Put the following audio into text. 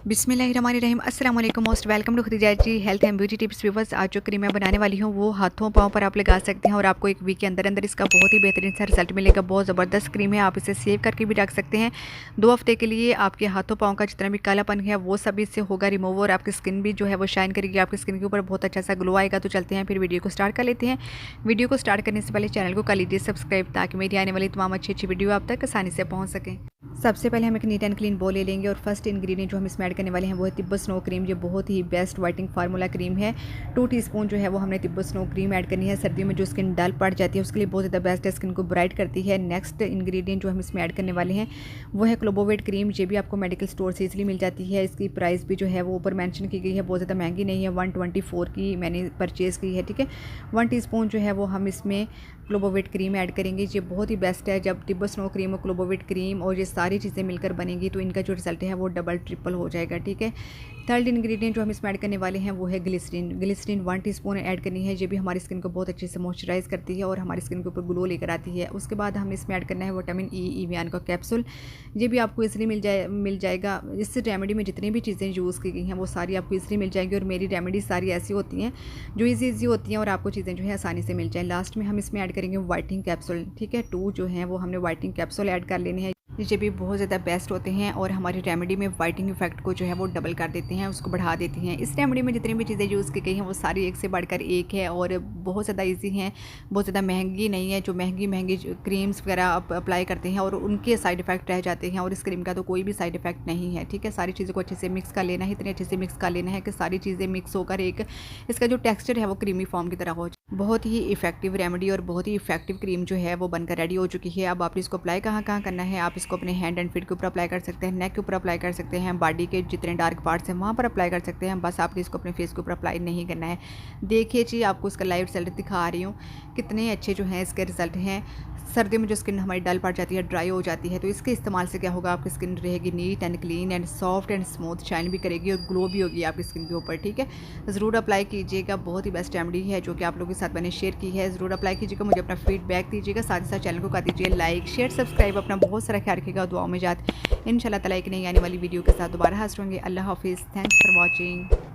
बिस्मिल्लाहिर्रहमानिर्रहीम अस्सलाम वालेकुम most welcome to Khadija ji health and beauty tips viewers. आज जो क्रीम मैं बनाने वाली हूँ वो हाथों पाँव पर आप लगा सकते हैं और आपको एक वीक के अंदर अंदर इसका बहुत ही बेहतरीन सा रिजल्ट मिलेगा। बहुत ज़बरदस्त क्रीम है, आप इसे सेव करके भी रख सकते हैं 2 हफ्ते के लिए। आपके हाथों पाँव का जितना भी कालापन है वो सब इससे होगा रिमूव और आपकी स्किन भी जो है वो शाइन करेगी, आपकी स्किन के ऊपर बहुत अच्छा सा ग्लो आएगा। तो चलते हैं फिर वीडियो को स्टार्ट कर लेते हैं। वीडियो को स्टार्ट करने से पहले चैनल को कर लीजिए सब्सक्राइब ताकि मेरी आने वाली तमाम अच्छी अच्छी वीडियो आप तक आसानी से पहुँच सकें। सबसे पहले हम एक नीट एंड क्लीन बोल ले लेंगे और फर्स्ट इंग्रेडिएंट जो हम इसमें ऐड करने वाले हैं वो है तिब्बत स्नो क्रीम। ये बहुत ही बेस्ट वाइटनिंग फार्मूला क्रीम है। 2 टीस्पून जो है वो हमने तिब्बत स्नो क्रीम ऐड करनी है। सर्दियों में जो स्किन डल पड़ जाती है उसके लिए बहुत ज़्यादा बेस्ट है, स्किन को ब्राइट करती है। नेक्स्ट इंग्रेडिएंट जो हम इसमें ऐड करने वाले हैं वो है क्लोबोवेट क्रीम। ये भी आपको मेडिकल स्टोर से इजीली मिल जाती है। इसकी प्राइस भी जो है वो ऊपर मेंशन की गई है, बहुत ज़्यादा महंगी नहीं है। 124 की मैंने परचेज़ की है, ठीक है। 1 टीस्पून जो है वो हम इसमें क्लोबोवेट क्रीम ऐड करेंगे। ये बहुत ही बेस्ट है। जब तिब्बत स्नो क्रीम और क्लोबोवेट क्रीम और ये सारी चीज़ें मिलकर बनेंगी तो इनका जो रिजल्ट है वो डबल ट्रिपल हो जाएगा, ठीक है। थर्ड इंग्रेडिएंट जो हम इसमें ऐड करने वाले हैं वो है ग्लिसरीन। ग्लिसरीन 1 टीस्पून ऐड करनी है। ये भी हमारी स्किन को बहुत अच्छे से मॉइस्चराइज करती है और हमारी स्किन के ऊपर ग्लो लेकर आती है। उसके बाद हम इसमें ऐड करना है विटामिन ई इवियान का कैप्सूल। ये भी आपको इजीली मिल जाएगा। इस रेमेडी में जितनी भी चीज़ें यूज़ की गई हैं वो सारी आपको इजीली मिल जाएंगी और मेरी रेमेडी सारी ऐसी होती हैं जो ईजी होती हैं और आपको चीज़ें जो है आसानी से मिल जाए। लास्ट में हम इसमें ऐड करेंगे वाइटनिंग कैप्सूल, ठीक है। 2 जो हैं वो हमने वाइटनिंग कैप्सूल ऐड कर लेने हैं। ये भी बहुत ज़्यादा बेस्ट होते हैं और हमारी रेमेडी में वाइटनिंग इफेक्ट को जो है वो डबल कर देते हैं, उसको बढ़ा देती हैं। इस रेमेडी में जितनी भी चीज़ें यूज़ की गई हैं वो सारी एक से बढ़कर एक है और बहुत ज़्यादा इजी हैं, बहुत ज़्यादा महंगी नहीं है। जो महंगी क्रीम्स वगैरह आप अप्लाई करते हैं और उनके साइड इफ़ेक्ट रह जाते हैं और इस क्रीम का तो कोई भी साइड इफ़ेक्ट नहीं है, ठीक है। सारी चीज़ों को अच्छे से मिक्स कर लेना है, इतने अच्छे से मिक्स कर लेना है कि सारी चीज़ें मिक्स होकर एक इसका जो टेक्स्चर है वो क्रीमी फॉर्म की तरह हो जाए। बहुत ही इफेक्टिव रेमेडी और बहुत ही इफेक्टिव क्रीम जो है वो बनकर रेडी हो चुकी है। अब आपने इसको अप्लाई कहाँ करना है, आप इसको अपने हैंड एंड फीट के ऊपर अप्लाई कर सकते हैं, नेक के ऊपर अप्लाई कर सकते हैं, बॉडी के जितने डार्क पार्ट्स हैं वहाँ पर अप्लाई कर सकते हैं। बस आपने इसको अपने फेस के ऊपर अप्लाई नहीं करना है। देखिए जी, आपको इसका लाइव रिजल्ट दिखा रही हूँ, कितने अच्छे जो हैं इसके रिजल्ट हैं। सर्दियों में जो स्किन हमारी डल पड़ जाती है, ड्राई हो जाती है, तो इसके इस्तेमाल से क्या होगा, आपकी स्किन रहेगी neat and clean and soft and smooth, shine भी करेगी और ग्लो भी होगी आपकी स्किन के ऊपर, ठीक है। ज़रूर अप्लाई कीजिएगा, बहुत ही बेस्ट रेमेडी है जो कि आप लोगों के साथ मैंने शेयर की है। ज़रूर अप्लाई कीजिएगा, मुझे अपना फीडबैक दीजिएगा, साथ ही साथ चैनल को कर दीजिए लाइक शेयर सब्सक्राइब। अपना बहुत सारा ख्याल रखिएगा, दुआओं में याद। इंशाल्लाह ताला एक नई आने वाली वीडियो के साथ दोबारा हाजिर होंगे। अल्लाह हाफिज़, थैंक्स फॉर वॉचिंग।